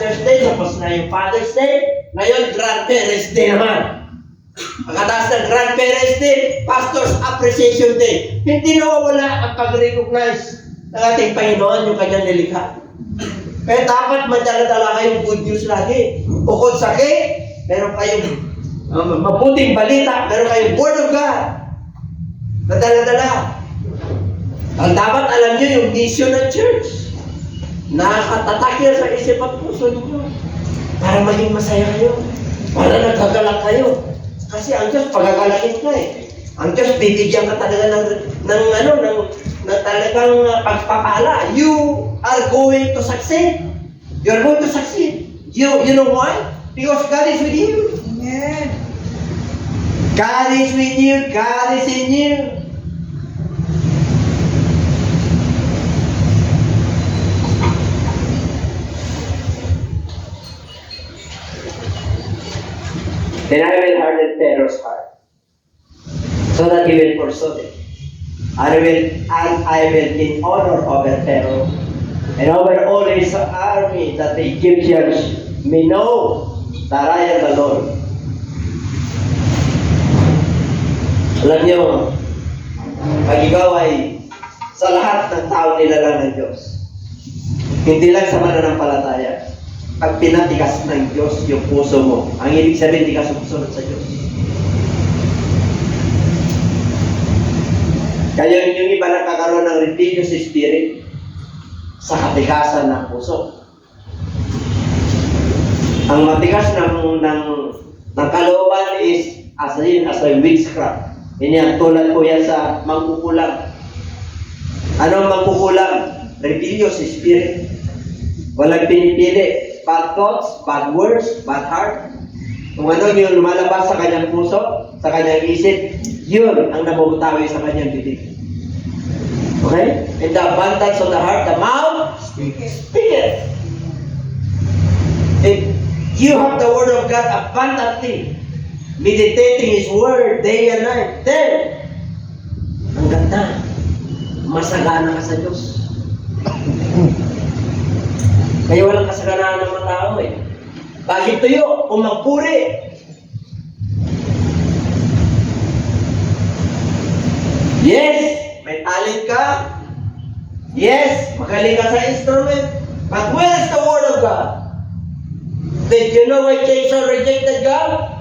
Mother's Day, tapos na yung Father's Day, ngayon Grandparents Day naman. Pagkatapos ng Grandparents Day, Pastor's Appreciation Day. Hindi nawawala ang pag-recognize ng ating Panginoon yung kanyang nilikha. Kaya dapat madala-dala kayong good news lagi. Bukod sa cake, meron kayong mabuting balita, meron kayong Word of God. Nadala-dala. Ang dapat alam nyo yung mission ng church. Nakatatak yan sa isip at puso ninyo. Para maging masaya kayo. Para nagkagalak kayo. Kasi ang Diyos pagagalakin ka eh. Ang Diyos bibigyan ka talaga ng talagang pagpapala. You are going to succeed. You are going to succeed. You know why? Because God is with you. Amen. God is with you. God is in you. Then I will harden Pharaoh's heart, so that he will pursue them. I will gain honor over Pharaoh and over all his army, that the Egyptians may know that I am the Lord. Alam niyo, pag ikaw ay sa lahat ng tao nilalang ng Diyos, hindi lang sa mananampalataya, pag pinatikas ng Diyos yung puso mo, ang ibig sabihin, hindi ka sumusunod sa Diyos. Kaya yung iba nakakaroon ng rebellious spirit sa katikasan ng puso. Ang matigas ng kalooban is as a witchcraft. Yan, tulad po yan sa mangkukulam. Ano ang mangkukulam? Rebellious spirit. Walang pinipili. Bad thoughts, bad words, bad heart. Kung ano yung lumalabas sa kanyang puso, sa kanyang isip, yun ang nabubutawi sa kanyang bibig. Okay? In the abundance of the heart, the mouth speaketh. If you have the Word of God abundantly, meditating His Word day and night, then, ang ganda, masagana ka sa Diyos. Kaya walang kasaganaan ng mga tao eh. Bakit tuyo? Kung magpuri. Yes, may talent ka. Yes, magaling ka sa instrument. But where is the Word of God? Did you know why Jason rejected God?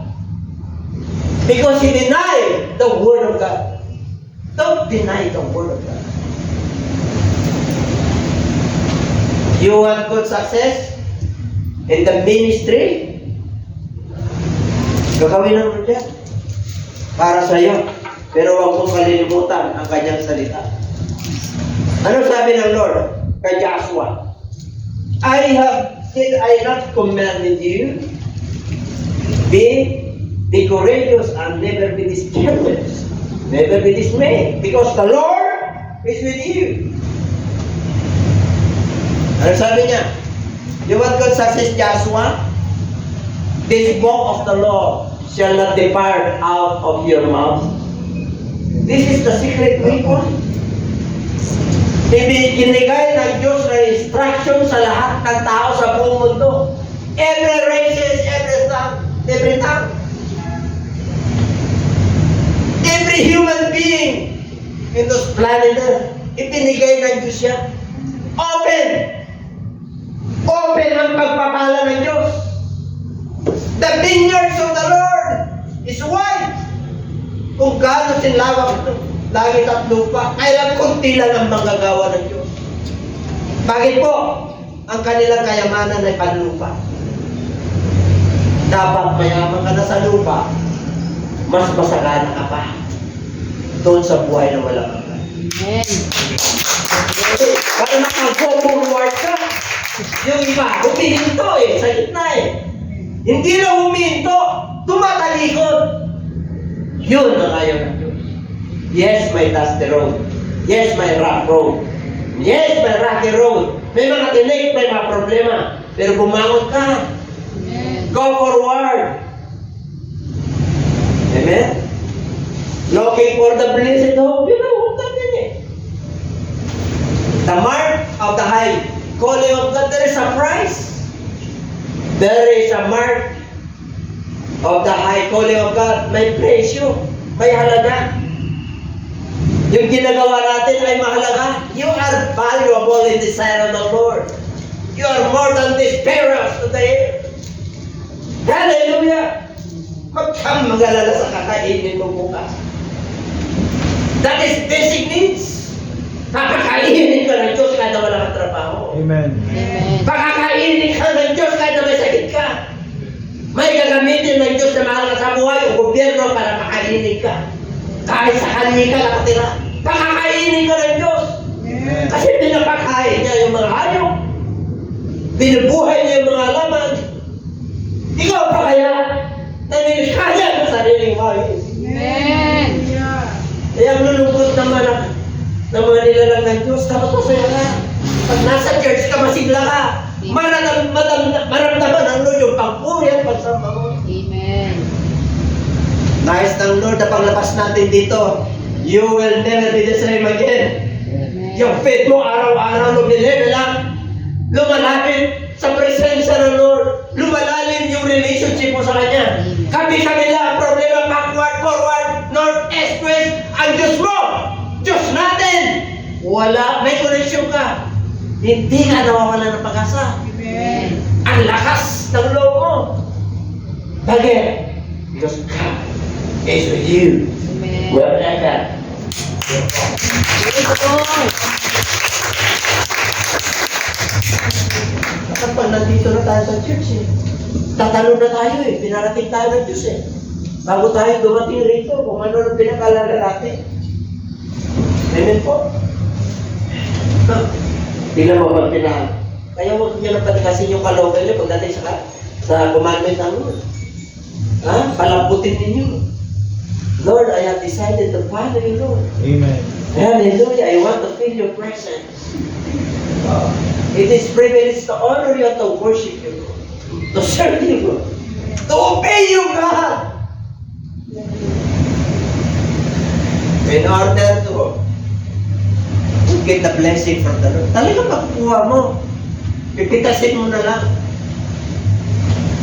Because he denied the Word of God. Don't deny the Word of God. You want good success in the ministry? Gagawin ng Lord para sa iyo. Pero huwag mong kalilimutan ang kanyang salita. Ano sabi ng Lord kay Joshua? Did I not commanded you? Be courageous and never be discouraged. Never be dismayed. Because the Lord is with you. Ano sabi niya? You want good success, Joshua? This book of the law shall not depart out of your mouth. This is the secret weapon. Ibinigay ng Diyos na instruction sa lahat ng tao sa buong mundo. Every races, every tongue. Every human being in this planet Earth, ibinigay ng Diyos yan. Open! Open ang pagpapala ng Diyos. The vineyards of the Lord is wide. Kung gaano sinlawak ito, langit at lupa, kailan kunti lang ang manggagawa ng Diyos. Bakit po? Ang kanilang kayamanan ay panlupa. Dapat mayaman ka na sa lupa, mas masagana ka pa doon sa buhay na walang hanggan. Amen. Para makago forward ka. Yung iba, humihinto eh, sa gitna eh. Hindi na humihinto, tumatalikod. Yun ang ayaw ng Diyos. Yes, may dusty road. Yes, may rough road. Yes, may rocky road. May mga tinik, may mga problema. Pero bumangon ka. Amen. Go forward. Amen? Looking for the blessed hope. Yun ang huwag natin eh. The mark of the high calling of God, there is a price. There is a mark of the high calling of God. May presyo. May halaga. Yung ginagawa natin ay mahalaga. You are valuable in the sight of the Lord. You are more than the sparrows of the air. Hallelujah! Huwag kang mag-alala sa kakainin mo bukas. That is basic needs. Pakakainin ka ng Diyos kahit na wala kang trabaho. Amen. Pakakainin ka ng Diyos kahit na may sakit ka. May gagamitin ng Diyos na mahal ka sa buhay o gobyerno para makainin ka. Kahit sa kanyi ka nakatira. Pakakainin ka ng Diyos. Amen. Kasi pinapakain niya yung mga hayop. Binubuhay niya yung mga alaman. Ikaw pa kaya naniniskaya sa sariling buhay. Amen. Kaya ang lulungkot naman ng mga nilalang ng Diyos, dapat masaya ka. Pag nasa church ka, masigla ka. Maramdaman ng Lord yung pagpuri at pagsama mo. Amen. Nais ng Lord na paglabas natin dito, you will never be the same again. Amen. Yung faith mo araw-araw lumilevel, lumalapit sa presensya ng Lord, lumalalim yung relationship mo sa Kanya. Kami-kami lang ang problema, backward, forward, north, east, west, ang Diyos mo! Diyos natin! Wala, may connection ka. Hindi ka nawawala ng pag-asa. Amen. Ang lakas ng loob mo. Bakit? Because God is with you. Amen. Wherever. Praise God. Kapag nandito na tayo sa church tatalon na tayo pinarating tayo ng Diyos bago tayo dumating rito kung ano ang pinakalala natin. Amen po. Tingnan mo pag kaya huwag niyo na patikasin yung kalooban niyo pagdating sa commandment ng Lord. Palambutin ninyo. Lord, I have decided to follow you, Lord. Amen. Hallelujah. I want to feel your presence. It is privilege to honor you and to worship you, Lord. To serve you, Lord. To obey you, God. In order to get the blessing from the Lord. Talagang makukuha mo. Pipitasin mo na lang.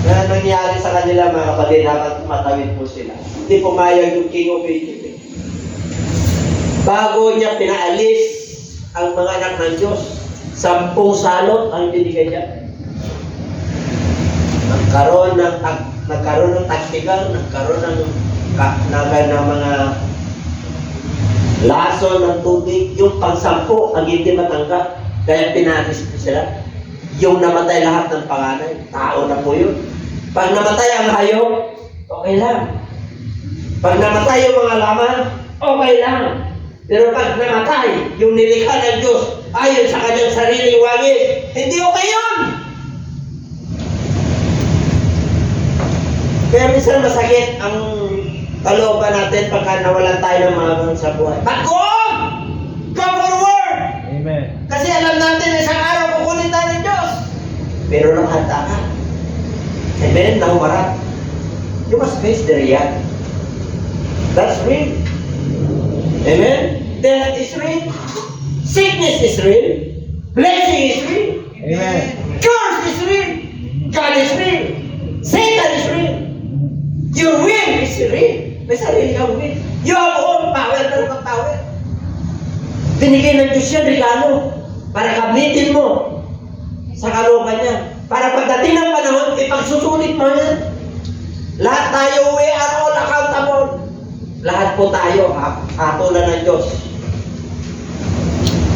Kaya nangyari sa kanila, mga kapatid, habang matawid po sila. Hindi pumayag yung King of Egypt. Bago niya pinaalis ang mga anak ng Diyos, 10 salot ang binigay niya. Nagkaroon ng tactical, nagkaroon ng mga lason ng tubig, yung pang-10 ang hindi matanggap, kaya pinalis sila. Yung namatay lahat ng panganay, tao na po yun. Pag namatay ang hayop, okay lang. Pag namatay yung mga laman, okay lang. Pero pag namatay, yung nilikha ng Diyos, ayon sa kanyang sariling wangis, hindi okay yun! Kaya minsan masakit ang kalooban natin pagka nawalan tayo ng mga ganun sa buhay. But go on! Go forward! Amen. Kasi alam natin, isang araw kukunin tayo ng Diyos. Pero nakahanda ka. Amen? Nahumarap. You must face the reality. That's real. Amen? Death is real. Sickness is real. Blessing is real. Amen. Curse is real. God is real. Satan is real. Your will is real. May sarili kang will. You have all power. Meron kang power. Binigay ng Diyos yan, regalo. Para gamitin mo sa kalooban niya. Para pagdating ng panahon, ipagsusulit mo yan. Lahat tayo, we are all accountable. Lahat po tayo, hatulan ng Diyos.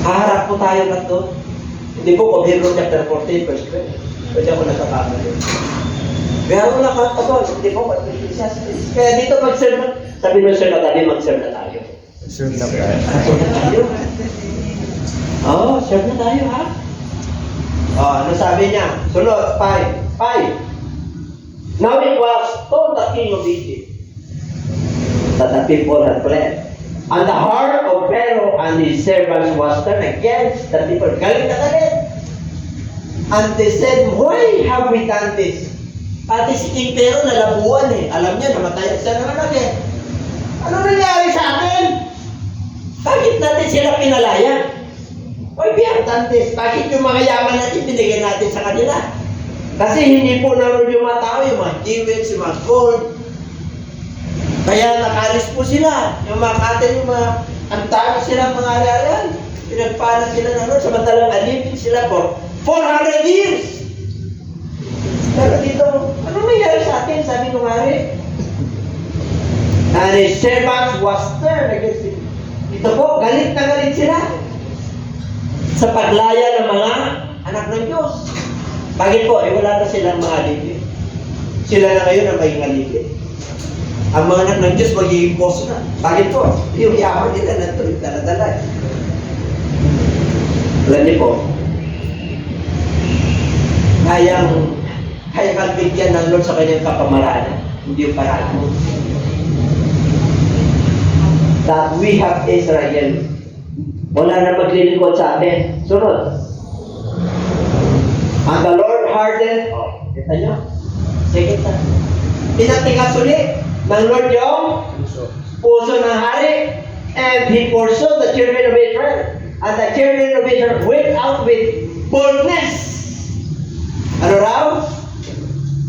Haharap po tayo na doon. Hindi po kung Hebrews chapter 14, verse 12. Pwede ako nagkakamali. We are all accountable. Hindi po kung kaya dito mag-serve na. Sabi mo, sir, na tayo, mag-serve na tayo. Serve na tayo. Serve na tayo. Oo, serve na tayo, ha? Ano sabi niya? Sunod, 5. Now it was told the king of Egypt that the people had fled. And the heart of Pharaoh and his servants was turned against the people. Galing na galit. And they said, why have we done this? Pati si King Pharaoh nalabuan Alam niya, namatay ang isa ng anak Ano nangyari sa atin? Bakit natin sila pinalaya? Why we have done this? Bakit yung mga yaman natin binigyan natin sa kanila? Kasi hindi po naroon yung mga tao, yung mga jewels, yung mga gold. Kaya nakalis po sila. Yung mga katin, yung mga antay sila, mga ari-arian. Pinagpala sila naroon, samantalang alipin sila for 400 years. Pero dito, ano nangyari sa atin? Sabi nung hari. And his servants was turned against him. Ito po, galit na galit sila sa paglaya ng mga anak ng Diyos. Bakit po? Wala na silang mga alipin. Sila na ngayon ang maging alipin. Ang mga anak ng Diyos magiging boss na. Bakit po? Yung yaman nila na tuloy dala-dala. Alam niyo po, kayang bigyan ng Lord sa kanyang kapamalaan. Hindi yung paraan mo. That we have Israel. Wala na maglilingkod sa atin. Sunod. And the Lord hardened, kita nyo? Sige na. Pinatigas ulit ng Lord yung puso ng hari. And he pursued the children of Israel. And the children of Israel went out with boldness. Ano raw?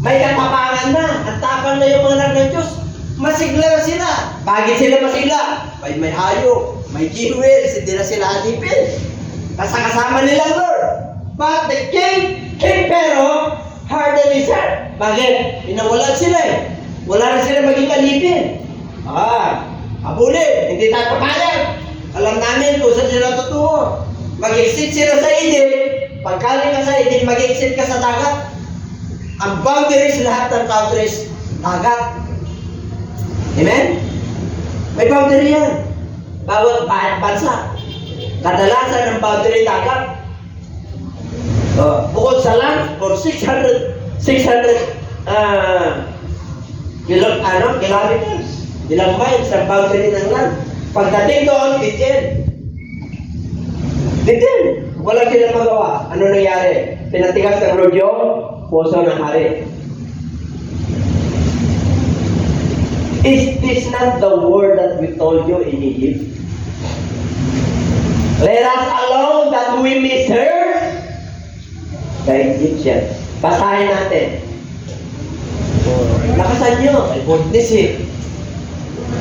May katapangan na. Ang tapang na yung mga anak ng Diyos. Masigla na sila. Bakit sila masigla? May hayo, may jewels, hindi na sila alipin. Kasama nilang Lord. But the king pero hardened his heart. Bakit? Inawalan sila eh. Wala na sila maging alipin. Habulin. Hindi tayo papayag. Alam namin kung saan sila totoo. Mag-exit sila sa Eden. Pagkaling ka sa Eden, mag-exit ka sa dagat. Ang boundaries lahat ng countries, dagat. Amen? May boundary yan. Bawat bansa. Kadalasan ng boundary dagat. Bukod sa land, for 600 kilometers. Ilang miles ang boundary ng land. Pagdating doon, bitin. Walang sila magawa. Ano nangyari? Pinatigas ng Lord yung puso ng hari. Is this not the word that we told you in Egypt? Let us alone that we may serve the Egyptians. Basahin natin. Lakasan nyo. Ay, goodness eh.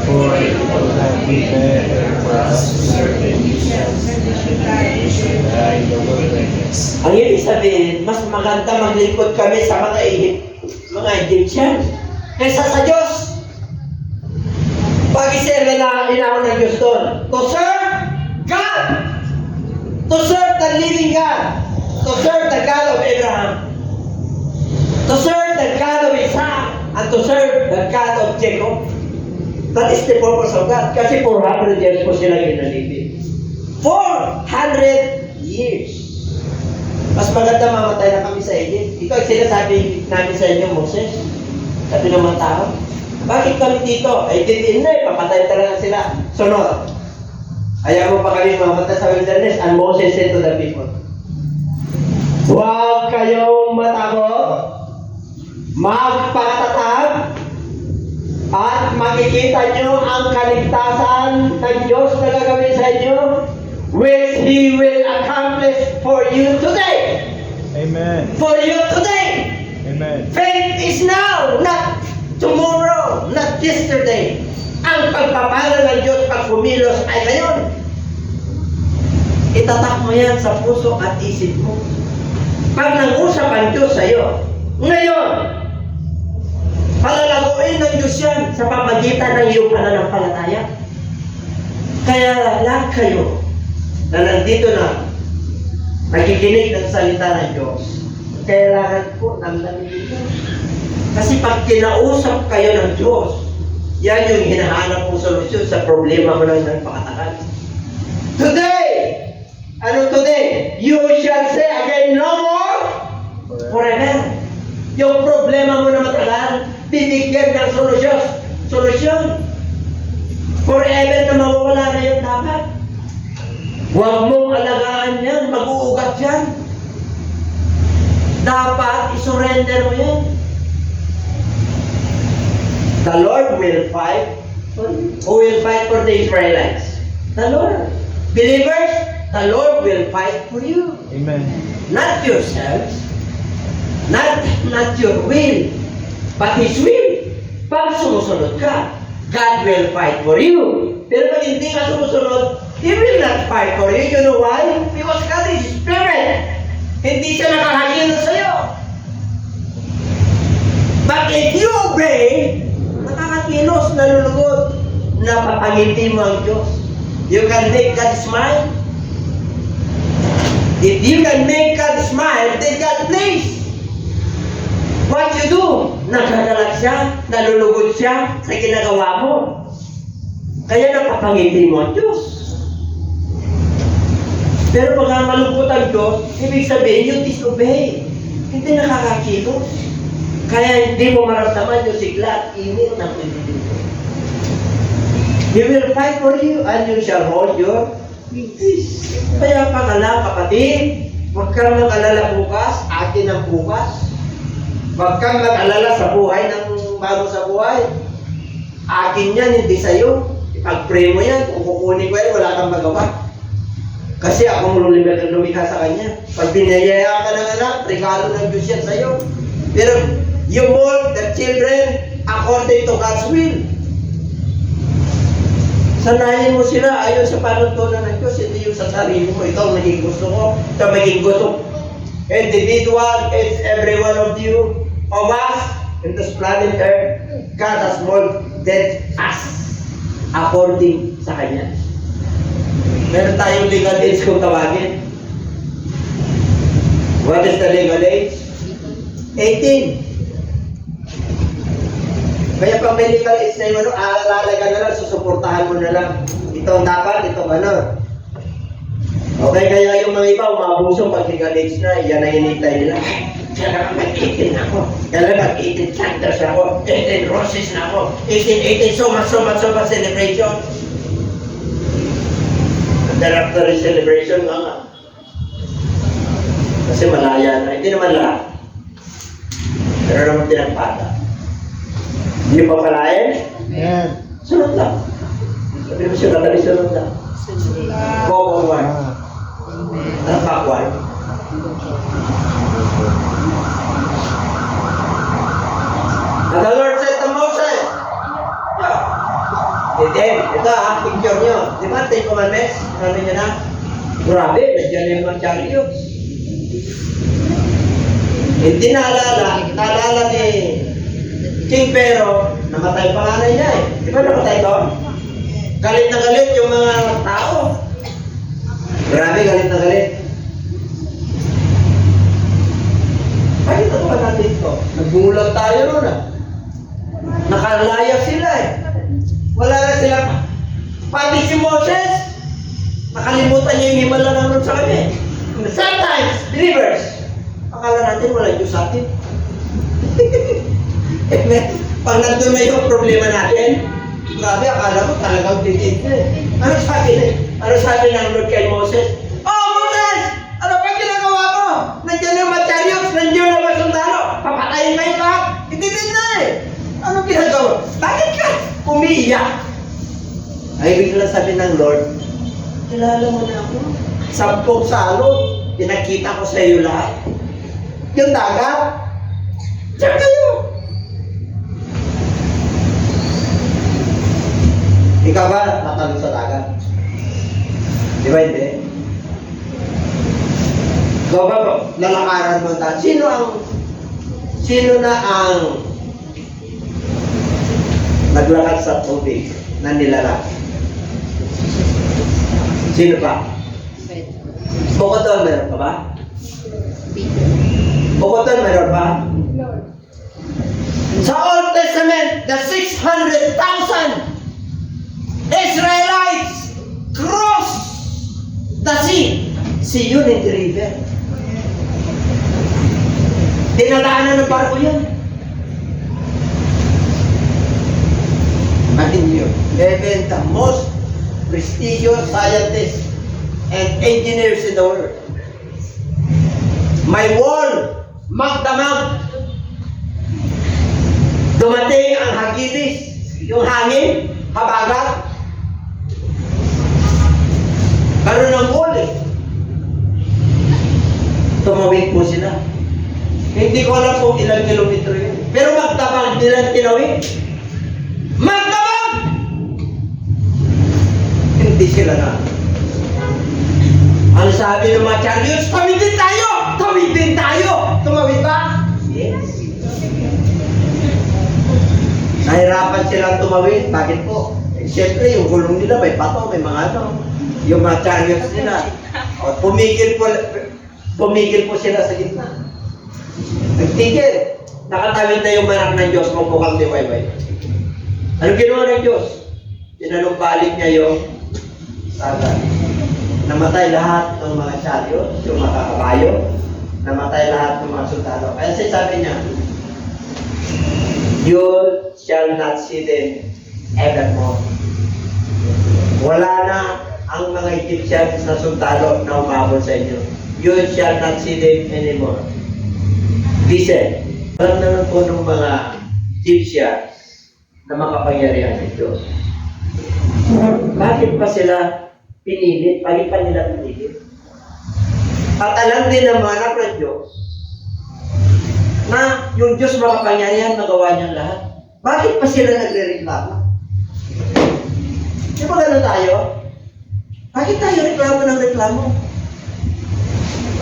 For it would have been better for us to serve the Egyptians than to die in the wilderness. Ang ibig sabihin, mas maganda maglingkod kami sa mga Egyptian kaysa sa Diyos. Pag-iserve na inaon ng Diyos doon. To serve God. To serve the living God. To serve the God of Abraham. To serve the God of Isaac. And to serve the God of Jacob. That is the purpose of God. Kasi 400 years po sila ginalipin. 400 years. Mas maganda mamatay na kami sa Egypt. Ito ang sinasabi namin sa inyo, Moses. Sabi ng mga tao, bakit kami dito? Ay, ditiin na eh. Papatay talaga sila. Sunod. Ayaw mo pa kami mamatay sa wilderness. And Moses said to the people, huwag kayong matakot. Magpatatag. At makikita nyo ang kaligtasan ng Diyos na gagawin sa inyo, which He will accomplish for you today. Amen. For you today. Amen. Faith is now, not tomorrow, not yesterday. Ang pagpapala ng Diyos pag kumilos ay ngayon. Itatak mo yan sa puso at isip mo. Pag nag-usap ang Diyos sa iyo, ngayon, palalaguin ng Diyos yan sa pamagitan ng iyong pananampalataya. Kaya lahat kayo na nandito na nakikinig ng salita ng Diyos, kailangan po ng lamig. Kasi pag kinausap kayo ng Diyos, yan yung hinahanap mong solusyon sa problema mo ng nagpakatagal. Today! Ano today? You shall say again, no more forever. Yung problema mo na matagal, bibigyan ng solusyon. Forever na mawawala na yun dapat. Huwag mong alagaan yan, mag-uugat yan. Dapat isurrender mo yan. The Lord will fight for you. Who will fight for the Israelites? The Lord. Believers, the Lord will fight for you. Amen. Not yourselves. Not your will, but His will. Pag sumusunod ka, God will fight for you. Pero pag hindi ka sumusunod, He will not fight for you. You know why? Because God is Spirit. Hindi siya nakahagilot sa'yo. But if you obey, nakakakilos, nalulugod, napapangiti mo ang Diyos. You can make God smile. If you can make God smile, then God please. What you do? Nagkagalak siya, nalulugod siya sa ginagawa mo. Kaya napapangiti mo ang Diyos. Pero pag malungkot ang Diyos, ibig sabihin you disobey. Hindi nakakakilos. Kaya hindi mo maramdaman yung sigla at init ng pagdito. He will fight for you and you shall hold your peace. Kaya pangala, kapatid, huwag kang mag-alala bukas, atin ang bukas. Huwag kang mag-alala sa buhay ng bago sa buhay. Akin yan, hindi sa'yo. Ipag-pray mo yan, kung kukunin ko yan, wala kang magawa. Kasi akong lumikha sa Kanya. Pag binayayaan ka ng anak, regalo ng Diyos yan sa'yo. Pero you mold the children according to God's will. Sanayin mo sila ayon sa panuntunan ng Diyos, hindi yung sa sarili mo. Ito ang maging gusto ko, ito ang maging gusto. Individual is every one of you, of us, in this planet Earth. God has molded us according sa Kanya. Meron tayong legal age kung tawagin. What is the legal age? 18. Kaya pag may legal age na yung aalalay ka na lang, susuportahan mo na lang. Ito ang dapat, ito ano. Okay, kaya yung mga iba, umabuso pag legal age na, yan ang hinintay nila. Kaya mag-18 ako. Kaya mag-18 chapters ako. 18 roses na ako. 18, so much celebration. And then after the celebration, nga. Kasi malaya na. Hindi naman lahat. Pero naman tinagpada. Hindi pa malayan? Amen. Sunod lang. Sabi mo siya natali, sunod lang. Go forward. Not backward. And the Lord said to Moses, ito picture nyo. Di ba, 10 commandments? Sabi niya na, grabe, nandiyan yung mga chariots. Hindi naalala ni King Pharaoh, namatay panganay niya eh. Di ba namatay doon? Galit na galit yung mga tao. Grabe, galit na galit. Bakit ito ba natin ito? Nagbulag tayo nun ah. Nakalaya sila eh. Wala na sila. Pati si Moses, nakalimutan niya yung himala naman sa kanya. Sometimes, believers, akala natin wala Diyos sa atin. Pag nandun na yung problema natin, grabe, akala ko talagang titit na eh. Ano sabi ng Lord kay Moses? Oh, Moses! Ano pa ginagawa mo? Nandiyan yung mga chariots, nandiyan yung mga sundalo. Papatayin kayo lahat. Titit na eh. Ano ginagawa? Bakit ka umiiyak? Ay, bigla sabi ng Lord, kilala mo na ako. 10 salot, pinakita ko sa iyo lahat. Yung dagat, diyan kayo. Ikaw ba natalong sa dagat? Di ba hindi? Ikaw ba lalakaran mo tayo? Sino na ang naglakad sa tubig na nilalaki? Sino pa? Bukod doon, meron pa ba? Bukod doon, meron pa? Sa Old Testament, the 600,000 Israelites cross the sea. See you in the river. Dinadaanan ng barko yun. Imagine you, even the most prestigious scientists and engineers in the world. My wall, magdamag. Dumating ang hagidis, yung hangin, habagat. Karoon ng wall eh. Tumawid po sila. Hindi ko alam kung ilang kilometro yun. Pero magtabang nilang tinawid. Magtabang! Hindi sila na. Ang sabi ng mga chariots, tawid din tayo! Tawid din tayo! Tumawid ba? Yes. Nahirapan silang tumawid. Bakit po? Eh, siyempre, yung gulong nila may bato, may mga ano. Yung mga chariots nila. O, pumigil po sila sa gitna. Nagtigil. Nakatawid na yung manak ng Diyos kung mukhang di wayway. Anong ginawa ng Diyos? Tinalumbalik niya yung saga. Namatay lahat ng mga chariot, yung mga kabayo. Namatay lahat ng mga sundalo. Kaya sabi niya, you shall not see them evermore. Wala na ang mga Egyptians na sundalo na umabot sa inyo. You shall not see them anymore. Listen, alam naman po ng mga Egyptians na makapangyarihan ng Diyos. Bakit pa sila pinilit? Bakit pa nila pinilit? At alam din ng mga anak ng Diyos na yung Diyos makapangyarihan, magawa niyang lahat. Bakit pa sila nagre-reklamo? Di ba gano'n tayo? Bakit tayo reklamo ng reklamo?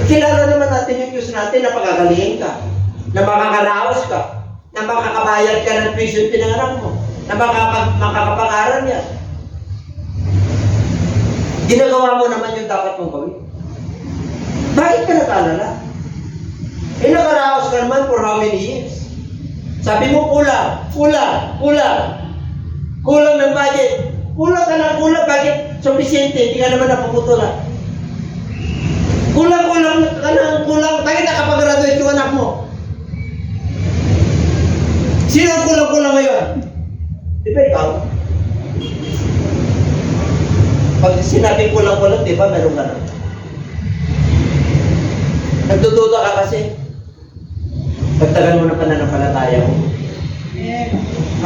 Kilala naman natin yung Diyos natin na pagagalingan ka, na makakaraos ka, na makakabayad ka ng tuition pinangarap mo, na makakapangaral niya. Ginagawa mo naman yung dapat mong gawin. Bakit ka nag-alala? Eh, nakaraos ka naman for how many years? Sabi mo, kulang ng budget. Kulang ka ng kulang, bakit suficiente? Hindi ka naman napuputulan. Kulang ka ng kulang, bakit nakapag-graduate yung anak mo? Sino ang kulang-kulang ngayon? Di ba ikaw? Pag sinabi kulang-kulang, di ba meron ka na? Nagdududa ka kasi. Pagtagal mo ng pananampalataya mo.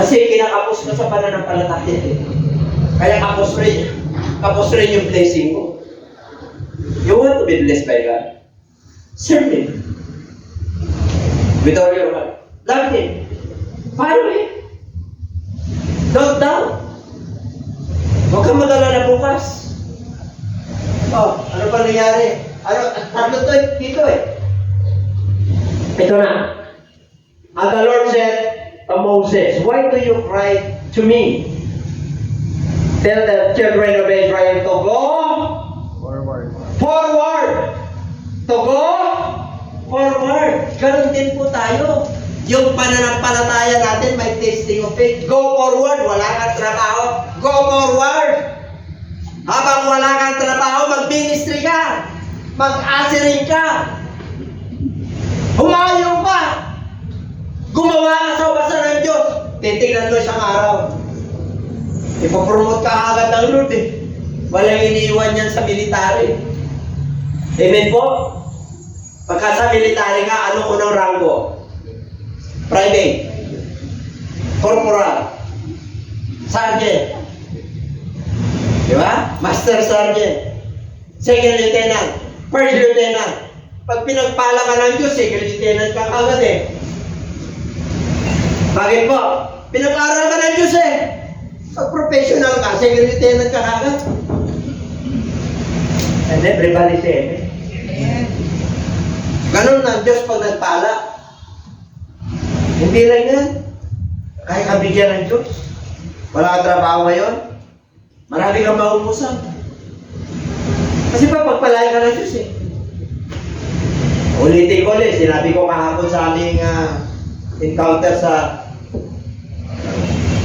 Kasi kinakapos ka sa pananampalataya. Kaya kapos rin yung blessing mo. You want to be blessed by God? Serve Him. With all your heart. Love Him. Follow Him. Don't doubt. Huwag kang mag-alala bukas. Oh, ano pa nangyari? Ano to dito eh? Ito na. And the Lord said to Moses, why do you cry to me? Tell the children of Israel to go Forward. To go forward. Ganun din po tayo. Yung pananampalataya natin, may testing of faith. Go forward. Wala kang trabaho. Go forward. Habang wala kang trabaho, mag-ministry ka. Mag-asirin ka. Humayo ka. Gumawa ka sa basa ng Diyos. Titignan mo isang araw. Ipopromote ka agad ng Lord eh. Walang iniiwan yan sa military. Amen po? Pagka sa military ka, anong unang ranggo? Private. Corporal. Sergeant. Di ba? Master Sergeant. Second Lieutenant. First Lieutenant. Pag pinagpala ka ng Diyos, Second Lieutenant ka agad eh. Bakit po? Pinag-aral ka ng Diyos eh. Pag professional ka, Second Lieutenant ka agad. And everybody say amen. Ganun na Diyos pag nagpala. Hindi lang yan. Kaya kabigyan ng Diyos. Wala kang trabaho ngayon. Marami kang maumusan. Kasi pa pagpalaya ka ng Diyos eh. Ulitin ko ulit. Sinabi ko kahapon sa aming encounter sa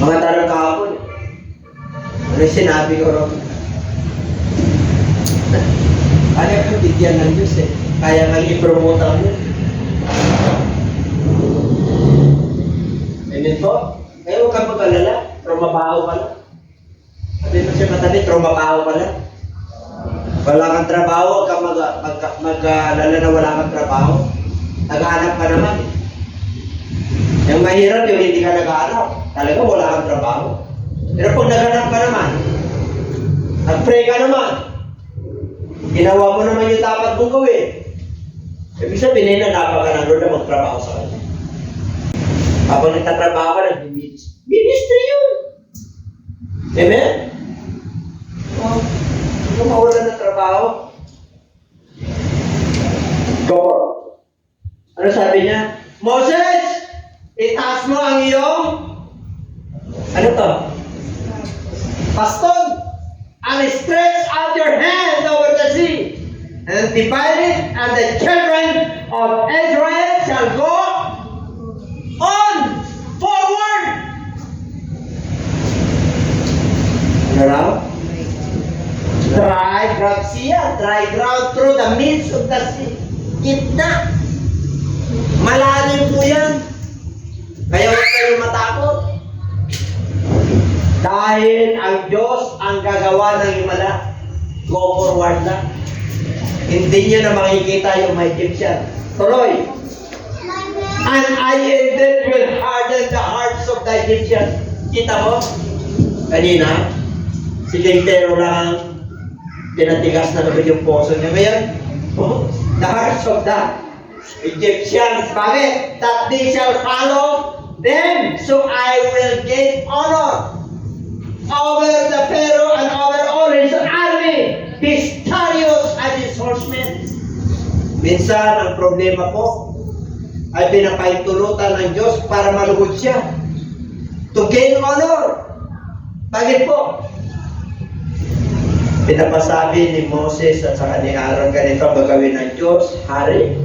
mga tanong kahapon. Ano sinabi ko ron? Kaya kang bigyan ng Diyos eh. Kaya kang i-promote ang Diyos. Amen po? Kaya huwag kang mag-alala. Trumabaho ka lang. Sabi mo siya matabi, trumabaho ka lang. Wala kang trabaho, huwag kang mag-alala na wala kang trabaho. Nag-aanap ka naman eh. Yung mahirap yung hindi ka nag-aanap. Talaga wala kang trabaho. Pero pag nag-aanap ka naman, nag-pray ka naman, ginawa mo naman yung dapat mong gawin. Ibig sabihin na dapat ka ng Lord na magtrabaho sa kanya. Habang nagtatrabaho ka, ministry yun. Amen? Kung mawalan ng trabaho, go. Ano sabi niya? Moses, itaas mo ang iyong ano to? Baston, and stretch out your hand over the sea, and divide it, and the children of Israel shall go on forward. Ano raw? Dry ground siya, dry ground through the midst of the sea. Gitna. Malalim po yan. Kaya huwag kayong matakot. Dahil ang Diyos ang gagawa ng himala. Go forward lang. Hindi nyo na makikita yung mga Egyptian. Tuloy. And I indeed will harden the hearts of the Egyptians. Kita mo? Kanina, si Quintero lang tinatigas na naman yung poso niya. Ngayon, the hearts of the Egyptians. Bakit? That they shall follow them, so I will gain honor over the Pharaoh and over all his army, his chariots and his horsemen. Minsan, ang problema ko ay pinapahintulutan ng Diyos para malugod siya. To gain honor. Bakit po? Pinapasabi ni Moses at saka ni Aaron, ganito ang gagawin ng Diyos, hari.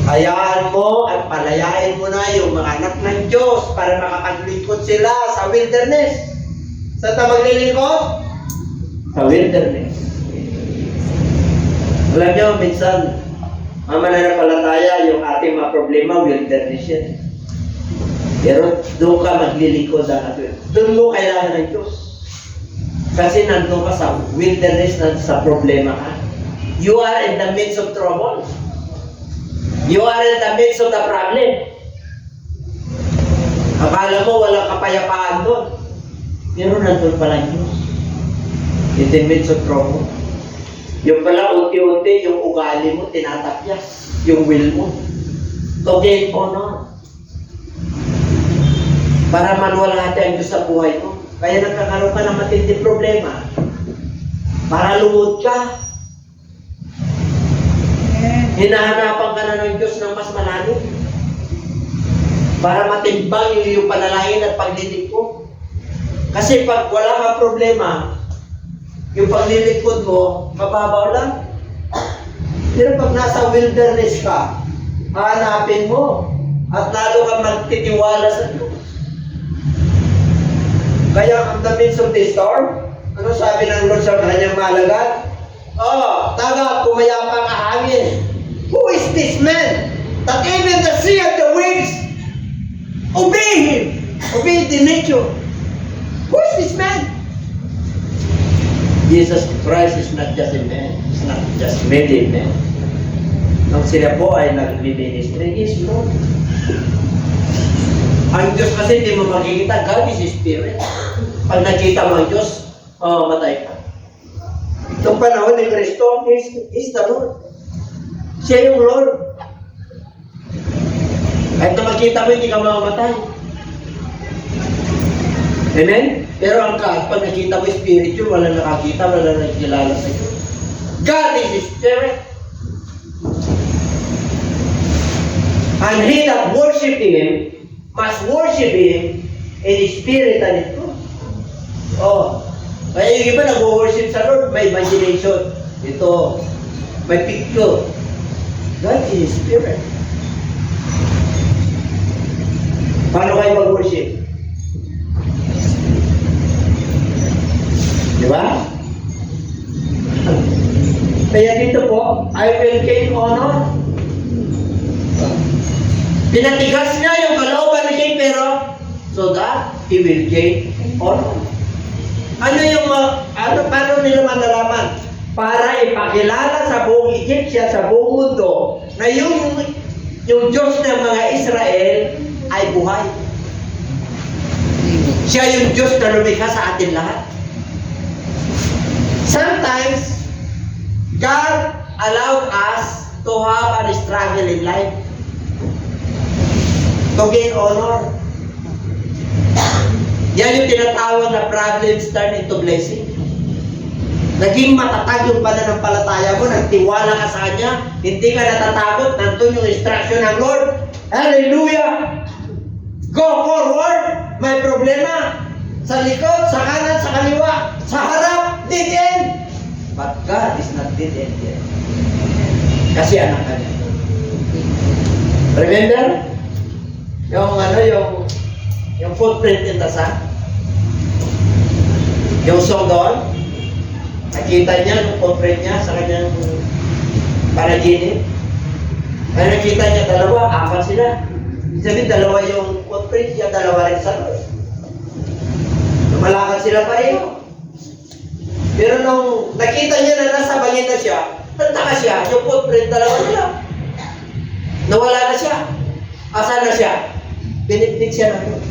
Hayaan mo at palayain mo na yung mga anak ng Diyos para makapaglingkod sila sa wilderness. Saan tayo maglilingkod? Sa wilderness. Alam nyo, minsan, mga mananampalataya, yung ating mga problema, wilderness yan. Pero doon ka maglilingkod ang ating. Doon mo kailangan ng Diyos. Kasi nandun ka sa wilderness na sa problema ka. You are in the midst of trouble. You are in the midst of the problem. Akala mo walang kapayapaan doon. Pero nandun pala Diyos. In the midst of trouble. Yung pala unti-unti, yung ugali mo, tinatapyas. Yung will mo. To gain honor. Para manuwalhati ang Diyos sa buhay mo. Kaya nagkakaroon ka ng matinding problema. Para lumod ka. Hinahanapan ka na ng Diyos ng mas malalim. Para matimbang yung iyong panalangin at paglilingkod. Kasi pag wala kang problema, yung paglilingkod mo, mababaw lang. Pero pag nasa wilderness ka, hanapin mo at lalo kang magtitiwala sa Diyos. Kaya ang the midst of the storm, ano sabi ng Lord sa kanyang malagad? Taga, pumayapang ahangin. Who is this man that even the sea and the winds obey him? Obey the nature. Who is this man? Jesus Christ is not just a man. He's not just made a man. Nung sila po ay nag-ministry, is Lord. Ang Diyos kasi hindi mo makikita. God is Spirit. Pag nakita mo ang Diyos, matay ka. Itong panahon ni Kristo, is the Lord. Siya yung Lord. Kahit na makita mo, hindi ka mamamatay. Amen? Pero ang pag nakita mo spiritual, wala nakakita, wala nakikilala sa iyo. God is Spirit. And he that worship Him must worship Him in Spirit and in truth. Kaya yung iba nag-worship sa Lord, may imagination. Ito, may picture. God is Spirit. Paano kayo mag-worship? Di ba? Kaya dito po, I will gain honor. Pinatigas niya yung kalooban ni King Pero so that he will gain honor. Ano yung, paano nila malalaman? Para ipakilala sa buong Egyptian, sa buong mundo, na yung Diyos ng mga Israel ay buhay. Siya yung Diyos na lumikha sa atin lahat. Sometimes, God allowed us to have a struggle in life. To gain honor. Yan yung tinatawag na problems turn into blessing. Naging matatag yung pananampalataya mo, nagtiwala ka sa Kanya, hindi ka natatakot, nandun yung instruction ng Lord. Hallelujah! Go forward! May problema. Sa likod, sa kanan, sa kaliwa, sa harap, dead end. But God is not dead end yet. Kasi anak ka niya. Remember? Yung footprint in the sand. Yung song doon, nakita niya yung footprint niya sa kanyang panaginip. Ay nakita niya dalawa, apat sila. Sabi dalawa yung footprint niya, dalawa rin sa Lord. Lumalakad sila pareho. Pero nung nakita niya na nasa bangin na siya, nagtaka siya, yung footprint dalawa nila. Nawala na siya. Asan na siya? Binibig siya na Diyos.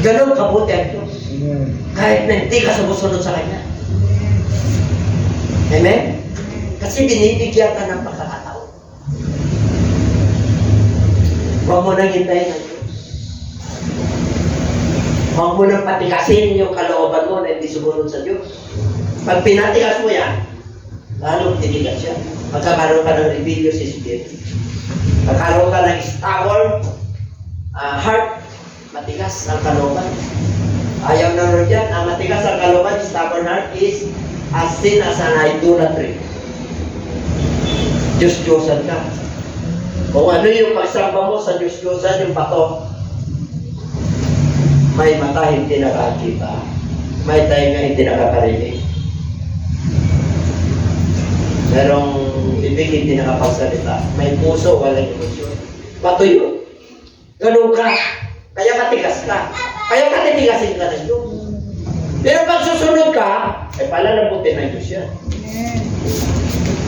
Ganon kabuti ang Diyos. Kahit na hindi ka sumusunod sa Kanya. Amen? Kasi binibigyan ka ng pagkakataon. Huwag mo nang hintayin ang Diyos. Huwag mo nang patikasin yung kalooban mo na hindi sumunod sa Diyos. Pag pinatikas mo yan, lalong tinigas siya. Magkakaroon ka ng rebellious spirit. Magkakaroon ka ng stubborn heart, matigas ang kalooban. Ayaw na rin yan. Ang matigas ang kalooban, stubborn heart is as sin as an idolatry. Diyos-Diyosan ka. Kung ano yung pagsamba mo sa Diyos-Diyosan, yung bato, may mata hindi nakakita, may tainga hindi nakakarinig, merong bibig hindi nakapagsalita, may puso, walang emosyon. Bato yun. Ganun ka. Kaya matigas ka. Kaya katitigasin ka ng Diyos. Pero pag susunod ka, ay palalabutin ng Diyos yan.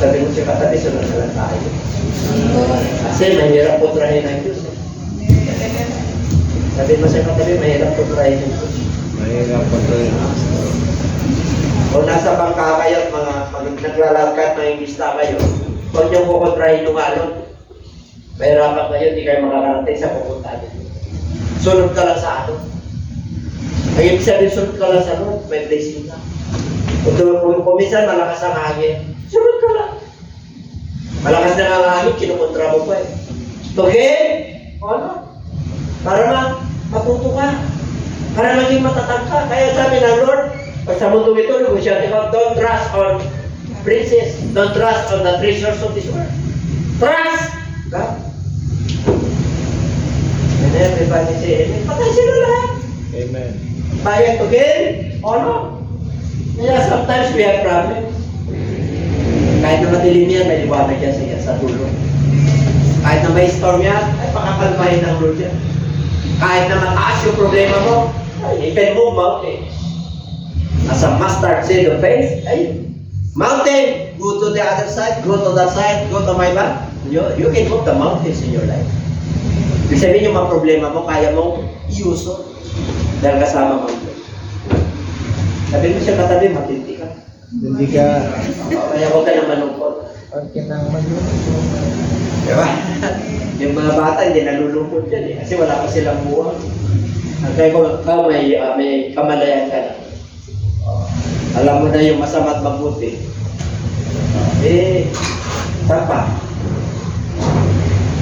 Sabi mo siya katabi, sunod na lang tayo. Kasi mahirap putrahin ng Diyos. Sabi mo siya katabi, mahirap putrahin ng Diyos. Mahirap po ito yun. O nasa bangka kayo, mga naglalagkat, mga ingista kayo, huwag niyong kukontrahin yung alon. Mahirapan kayo, hindi kayo makakarating sa pupunta niyo. Sunod ka lang sa alon. Ang ibig sabihin, sunod ka lang sa alon, may blessing ka. Kung minsan malakas ang hangin, sunod ka lang. Malakas na ang hangin, kinukontra mo pa eh. Tugin! Ano? Para matuto ka. Para maging matatag ka. Kaya sabi ng Lord, pag sa mundo ito, don't trust on princes. Don't trust on the treasures of this world. Trust God. And everybody say, amen. Patay sila lahat. Amen. Bayang tugin? O no? Kaya sometimes we have problems. Kahit na madilim yan, may liwanag yan sa dulo. Kahit na may storm yan, ay pakakalmahin ng Lord yan. Kahit na mataas yung problema mo, you can move mountains. As a mustard seed of faith, ay, mountain, go to the other side, go to that side, go to my back. You can move the mountains in your life. Ibig sabihin yung mga problema mo, kaya mong iuso dahil kasama mo. Sabi mo siya katabi, matindi ka. Hindi ka Kaya huwag ka na malungkot. pag kinamaluto. Diba? Yung mga bata, hindi nalulungkot yan eh. Kasi wala pa silang buwan. Kaya kung may kamalayan ka na. Alam mo na yung masama at mabuti. Sapa.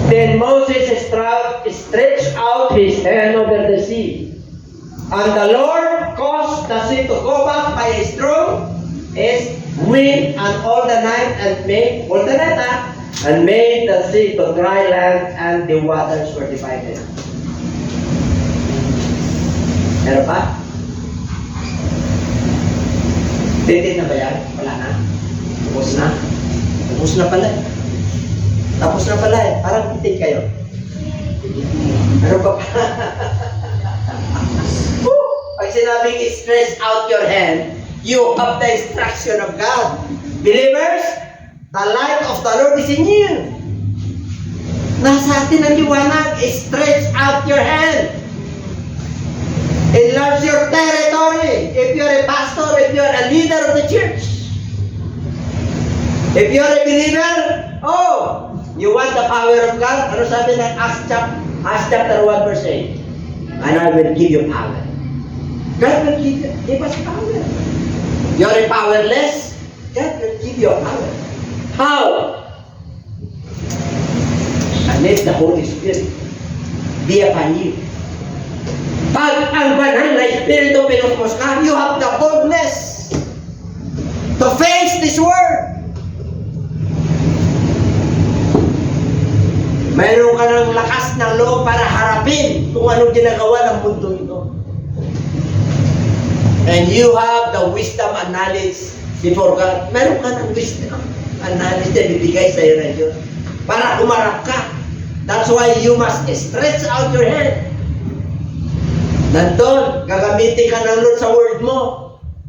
Then Moses stretched out his hand over the sea. And the Lord caused the sea to go back by a strong wind and all the night and made the sea to dry land and the waters were divided. Meron pa? Titin na ba yan? Wala na? Tapos na? Tapos na pala eh. Tapos na pala eh. Parang titin kayo. Meron pa pa? Pag sinabing stretch out your hand, you have the instruction of God. Believers, the light of the Lord is in you. Nasa atin ang liwanag. Stretch out your hand. Enlarge your territory. If you're a pastor, if you're a leader of the church, if you're a believer, Oh, you want the power of God? Ano sabi ng Acts chapter 1 verse 8? And I will give you power. God will give us power. You're powerless, God will give you power. How? And let the Holy Spirit be upon you. Pag ang banal na Espiritu pinupos ka, you have the boldness to face this world. Mayroon ka ng lakas ng loob para harapin kung anong ginagawa ng mundo ito. And you have the wisdom and knowledge before God. Mayroon ka ng wisdom and knowledge na bibigay sa iyo ng Diyos para kumarap ka. That's why you must stretch out your hand. Nandun, gagamitin ka ng Lord sa word mo,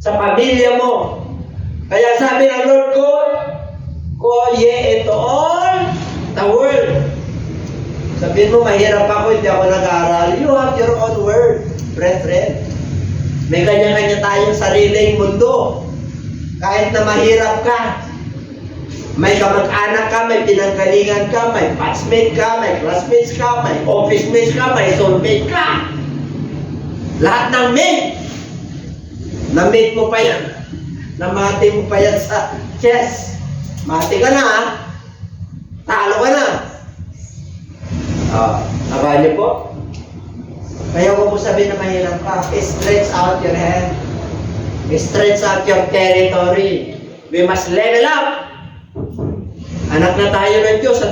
sa pamilya mo. Kaya sabi ng Lord ko, go ye into all the world. Sabihin mo, mahirap ako, hindi ako nag-aaral. You have your own word, brethren. May kanya-kanya tayong sariling mundo. Kahit na mahirap ka, may kamag-anak ka, may pinanggalingan ka, may batchmate ka, may classmates ka, may office mates ka, may soulmate ka. Lahat ng mate. Na-mate mo pa yan. Na-mate mo pa yan sa chess. Mate ka na, ha? Talo ka na. Nabali niyo po? Kaya huwag mo sabihin na mahirap ka. Stretch out your hand. Stretch out your territory. We must level up. Anak na tayo ng Diyos at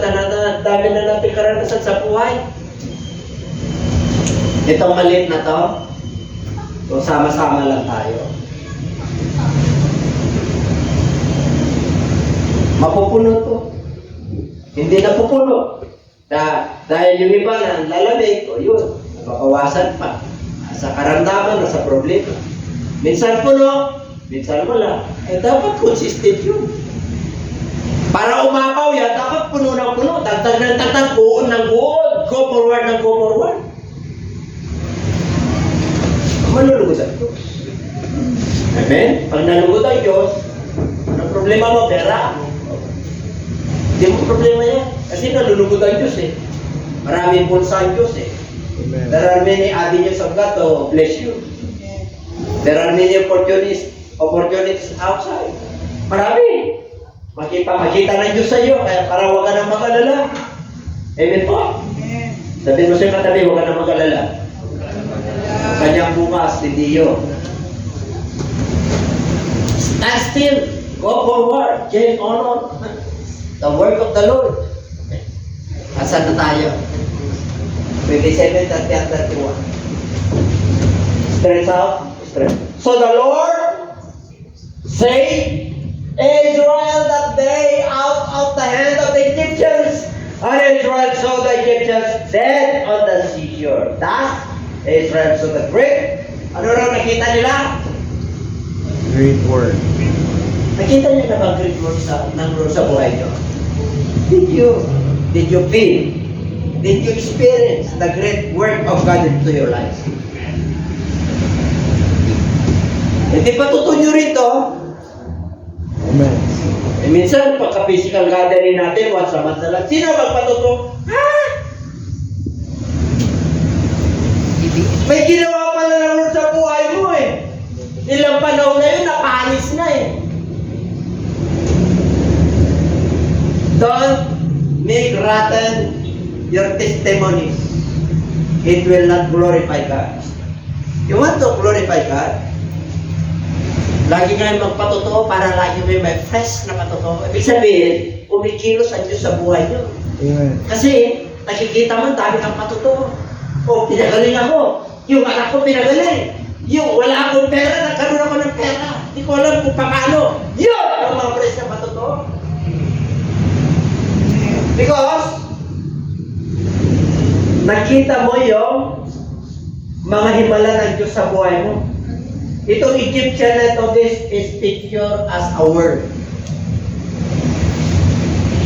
dami na natin karanasan sa buhay. Itong maliit na to, so sama-sama lang tayo. Mapupuno to. Hindi na pupuno. Dahil yung iba na lalamig, o yun, nababawasan pa. Sa karamdaman, sa problema. Minsan puno, minsan wala. Dapat consistent yun. Para umapaw yan, dapat puno ng puno. Tagtag ng tagtag, buon ng buon. Go forward ng go forward. Malulugod ang Diyos. Amen? Pag nalugod ang Diyos, ang problema mo, pera. Hindi mo problema yan. Kasi nalulugod ang Diyos eh. Maraming bulsa ang Diyos eh. Amen. There are many avenues of God to bless you. There are many opportunities outside. Marami. Makita ng Diyos sa iyo, kaya para huwag ka nang mag-alala. Amen po? Sabihin mo sa katabi, huwag ka nang mag-alala. Kanyang bukas, hindi yun. Stand still. Go forward. Gain honor. The work of the Lord. Asan na tayo? 27, 30, 31. Stretch out. Stretch. So the Lord say, Israel that day out of the hand of the Egyptians, and Israel saw the Egyptians dead on the seashore. Thus, Israel saw the great. Ano raw nakita nila? Great word. Nakita niyo na ba great word sa buhay niyo? Did you feel? Did you experience the great work of God into your life? Hindi pa tutunyo rito. Amen. Minsan, pagka-physical gathering natin, once a month na lang, sino magpatuto? Ha? May ginawa pala ng Lord sa buhay mo eh. Ilang panahon na yun, napanis na eh. Don't make rotten your testimonies. It will not glorify God. You want to glorify God? Lagi kayo magpatotoo para lagi may fresh na patotoo. Ibig sabihin, kumikilos ang Diyos sa buhay niyo. Amen. Kasi, nakikita mo, dami kang patotoo. O, pinagaling ako. Yung anak ko pinagaling. Yung wala akong pera, nagkaroon ako ng pera. Hindi ko alam kung paano. Yun! Ang mga fresh na patotoo. Because, nakita mo yung mga himala ng Diyos sa buhay mo. Itong Egyptian na ito, this is picture as a word.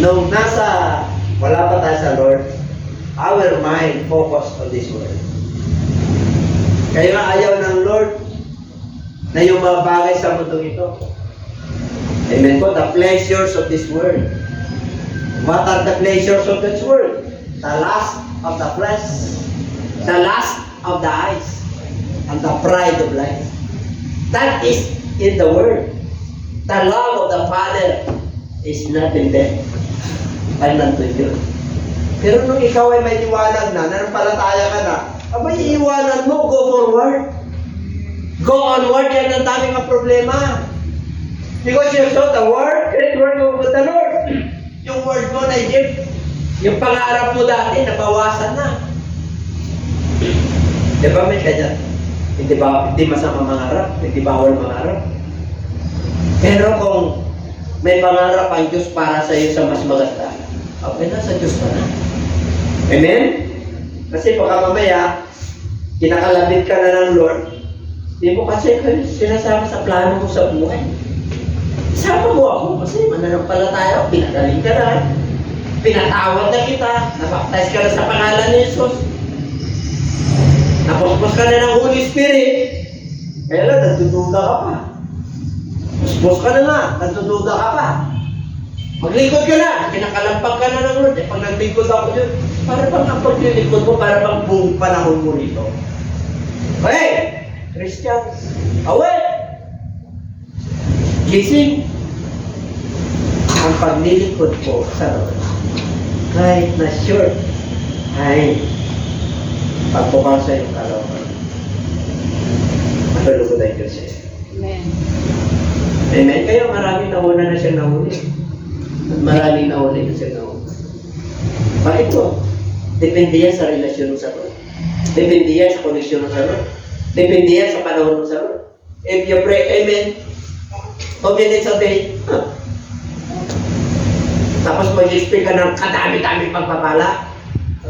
Nung wala pa tayo sa Lord, our mind focused on this word. Kaya nga ayaw ng Lord na yung mga bagay sa mundo ito. Amen po, the pleasures of this world. What are the pleasures of this world? The lust of the flesh, the lust of the eyes, and the pride of life. That is in the world. The love of the Father is not in them. Ay nandun yun. Pero nung ikaw ay may iwanag na, nanampalataya ka na, abay iiwanan mo, go forward. Go onward, yan ang daming mga problema. Because you saw the word, great word of the Lord. Yung word mo na Egypt, yung pangarap mo dati, nabawasan na. Di ba may ganyan? Hindi masama mangarap, hindi bawal mangarap. Pero kung may pangarap ang Diyos para sa iyo sa mas maganda, okay na, sa Diyos pa na. Amen? Kasi baka mamaya, kinakalabit ka na ng Lord, hindi mo kasi sinasama sa plano mo sa buhay. Isama mo ako kasi mananampalataya, pinagaling ka na, pinatawad na kita, nabaptize ka na sa pangalan ni Jesus, napuspos ka na ng Holy Spirit, kaya lang, nagdududa ka pa. Puspos ka na nga, nagdududa ka pa. Maglingkod ka na, kinakalampag ka na ng Lord. Eh, pag naglingkod ako dyan, para bang ang paglilingkod mo, para bang buong panahon mo nito. Hey! Christians, away! Gising! Ang paglilingkod po sa Lord, kahit na short, ay pagbukas sa iyong kalooban. Matulog tayo Diyos eh. Amen. Amen. Kaya maraming nauna na siyang nahuli. At maraming nahuli na siyang nahuli. Bakit po? Depende yan sa relasyon mo sa Lord. Depende yan sa koneksyon mo sa Lord. Depende yan sa panahon mo sa Lord. If you pray, amen, 2 minutes a day, tapos mag-speak ka ng kadami-dami pagpapala,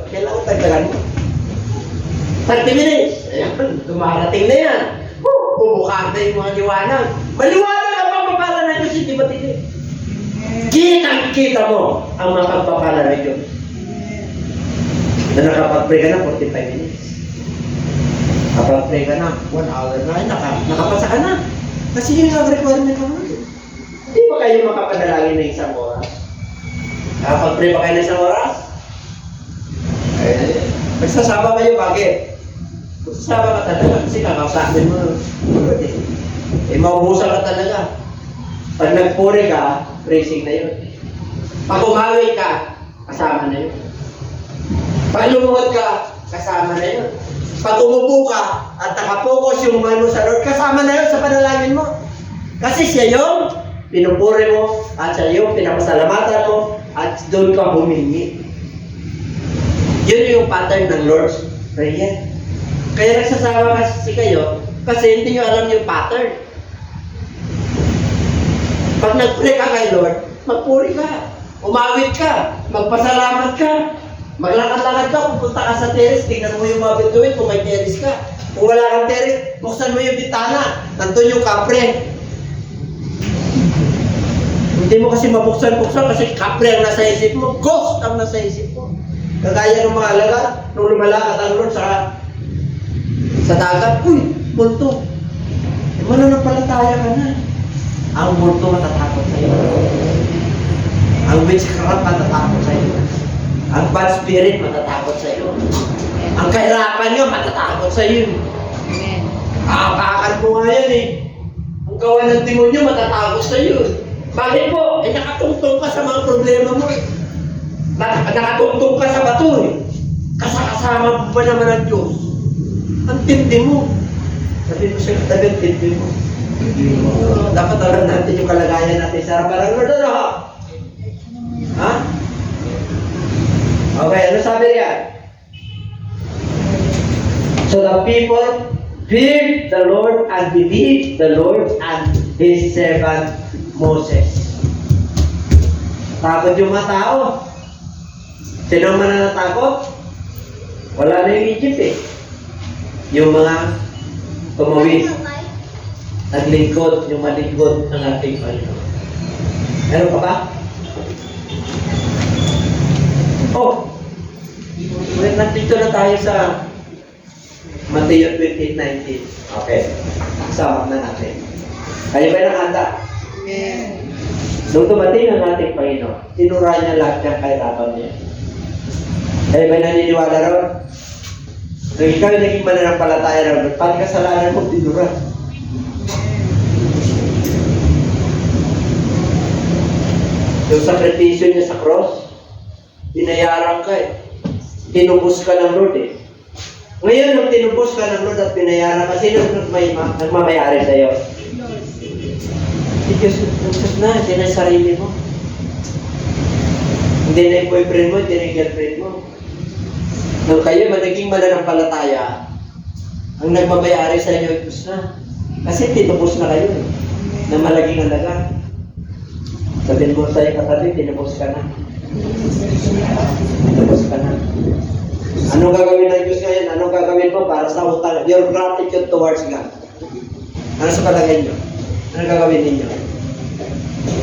kailangan tagdagan mo. 30 minutes, ayan, dumarating na yan. Bubukang na yung mga liwanag. Maliwanag ang pagpapala na Diyos, hindi ba tigil? Kitang-kita mo ang mga pagpapala na Diyos. Na nakapag-pray ka na 45 minutes. Nakapag-pray ka na 1 hour na, nakapasa ka na. Kasi yun ang requirement ka naman. Hindi ba kayo makapadalangin na isang oras? Nakapag-pray ba kayo na isang oras? Magsasama kayo, bakit? Magsasama ka talaga kasi kakausapin mo. Maubusan ka talaga. Pag nagpuri ka, praising na yun. Pag umawi ka, kasama na yun. Pag lumuhod ka, kasama na yun. Pag umupo ka at nakapokus yung mano sa Lord, kasama na yun sa panalangin mo. Kasi siya yung pinupuri mo at siya yung pinapasalamatan mo at doon ka humingi. Yun yung pattern ng Lord's Prayer. Kaya nagsasama kasi kayo kasi hindi nyo alam yung pattern. Pag nag-pray ka kay Lord, magpuri ka, umawit ka, magpasalamat ka, maglakad-lakad ka, pupunta ka sa terrace, tingnan mo yung mga bituin kung may terrace ka. Kung wala kang terrace, buksan mo yung bitana, nandun yung kapre. Hindi mo kasi mabuksan-buksan kasi kapre ang nasa isip mo, ghost ang nasa isip mo. Kagaya ng mga alaga, nung lumalakad ang Lord sa dagat, uy, multo. Mananampalataya ka na. Ang multo matatakot sa'yo. Ang witchcraft matatakot sa'yo. Ang bad spirit matatakot sa'yo. Ang kahirapan nyo matatakot sa'yo. Amen. Aakakan mo nga yan eh. Ang gawa ng demonyo matatakot sa'yo. Bakit po? Eh nakatungtong ka sa mga problema mo. Nakatungtong ka sa bato eh. Kasama mo ba naman ang Diyos? Ang tindi mo. Sabi mo siya, tabi ang tindi mo. Dapat alam natin yung kalagayan natin sa harapan ng Lord, ano? Ha? Okay, ano sabi niya? So the people feared the Lord and believed the Lord and His servant Moses. Takot yung mga tao. Sino ang mananatakot? Wala na yung Egypt eh. Yung mga tumawid. Naglingkod, yung malingkod ng ating Panginoon. Meron pa ba? Oh! Nandito na tayo sa Mateo 28:19. Okay. Sama na natin. Kayo ba nakanda? Amen. Nung dumating ang ating Panginoon, tinura niya lahat ng kahirapan niya. Eh, may naniniwala ron? Kung ikaw yung naging mananampalataya ron, pati kasalanan mo, tinura. Yung sakripisyo niya sa cross, binayaran ka eh. Tinubos ka ng Lord eh. Ngayon, nung tinubos ka ng Lord at binayaran ka, sino nagmamayari sa'yo? Diyos na, hindi na sarili mo. Hindi na yung boyfriend mo, hindi na yung girlfriend mo. Nung kayo naging mananampalataya, ang nagmamayari sa inyo, Diyos na. Kasi tinubos na kayo eh, na malaging alaga. Sabihin mo sa'yo katabi, tinubos ka na. Tinubos ka na. Anong gagawin ng Diyos ngayon? Anong gagawin mo para sa utang? Your gratitude towards God. Ano sa palagay nyo? Anong gagawin ninyo?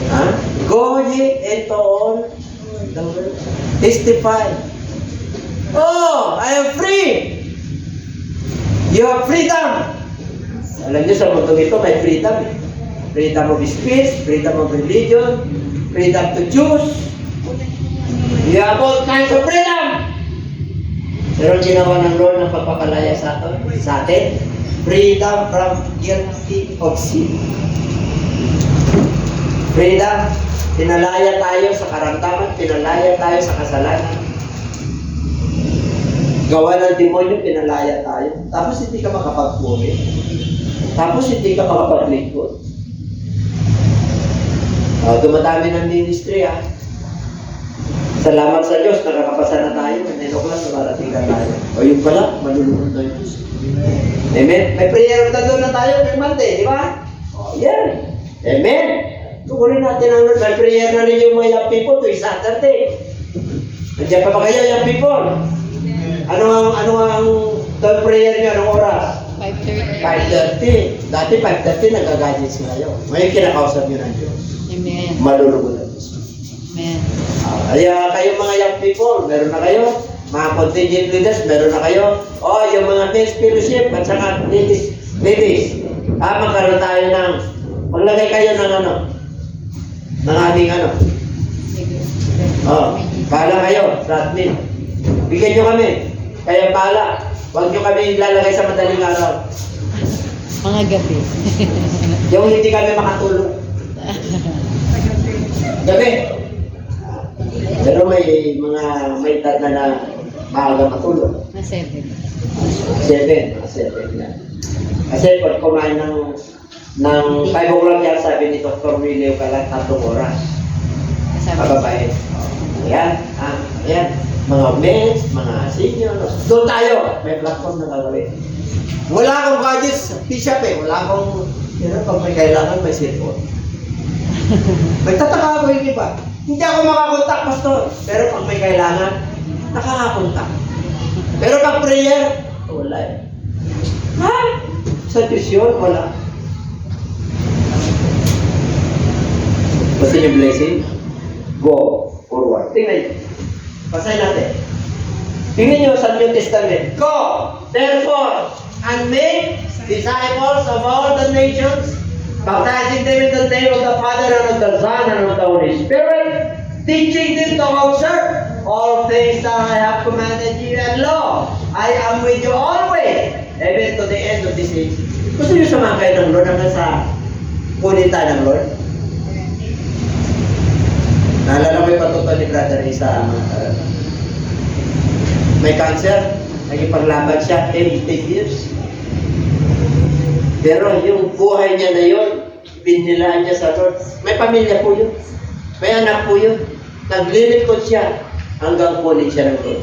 Ha? Go ye into all the world. Testify. Oh, I am free! You have freedom! Alam niyo sa mundo ito, may freedom eh. Freedom of speech, freedom of religion, freedom to choose. You have all kinds of freedom! Pero ginawa ng Lord ng pagpapalaya sa atin, freedom from guilty of sin. Freedom, pinalaya tayo sa karamdaman, pinalaya tayo sa kasalanan. Gawa ng demonyo, pinalaya tayo. Tapos hindi ka makapagpuri. Tapos hindi ka makapaglingkod. Dumadami ng ministry ah. Salamat sa Diyos, nakakapasa na tayo. 9 o'clock, sumarating na tayo. O yung pala, malulunod tayo. Amen? May prayer na doon na tayo ng Monday, di ba? O yan. Amen? Tukurin natin ang Lord. May prayer na rin yung mga young people to Saturday. Nandiyan pa ba kayo, young people? Ano ang prayer niyo? Anong oras? 5:30. Dati 5:30 nagagalit kayo. Ngayon kinakausap niyo ng Diyos. Amen. Malulunod ang Diyos. Amen. Kaya kayo mga young people, meron na kayo. Mga contingent leaders, meron na kayo. O, yung mga men's fellowship at saka ladies. Magkaroon tayo ng, maglagay kayo ng ng aming pala kayo sa admin. Bigyan nyo kami. Kaya pala, huwag nyo kami ilalagay sa madaling araw. Mga gabi. Yung hindi kami makatulog. Gabi. Pero may edad na maaga matulog. Na 7. 7 yan. Kasi pag kumain ng 5 o'clock yan, sabi ni Dr. Willie Kalat, 3 oras. Mababait. Ayan. Ayan. Mga men's, mga senior. Doon tayo. May platform na gagawin. Wala akong gadgets. Bishop eh. Wala akong, pag may kailangan, may cellphone. Nagtataka ako yung iba. Hindi ako makakontak, pastor. Pero pag may kailangan, nakakakontak. Pero pag prayer, wala eh. Ha? Sa Diyos yun, wala. Basta yung blessing, go forward. Tingnan nyo. Basahin natin. Tingnan nyo sa New Testament. Go, therefore, and make disciples of all the nations, baptizing them in the name of the Father and of the Son and of the Holy Spirit, teaching them to observe all things that I have commanded you, and lo, I am with you always, even to the end of this age. Gusto nyo sumakay ng Lord hanggang sa kunin tayo ng Lord? Naalala ko yung patuto ni Brother Isa, may cancer, nagipaglaban siya 10 years. Pero yung buhay niya na yun, binilaan niya sa Lord. May pamilya po yun. May anak po yun. Naglilingkod siya hanggang kunin siya ng Lord.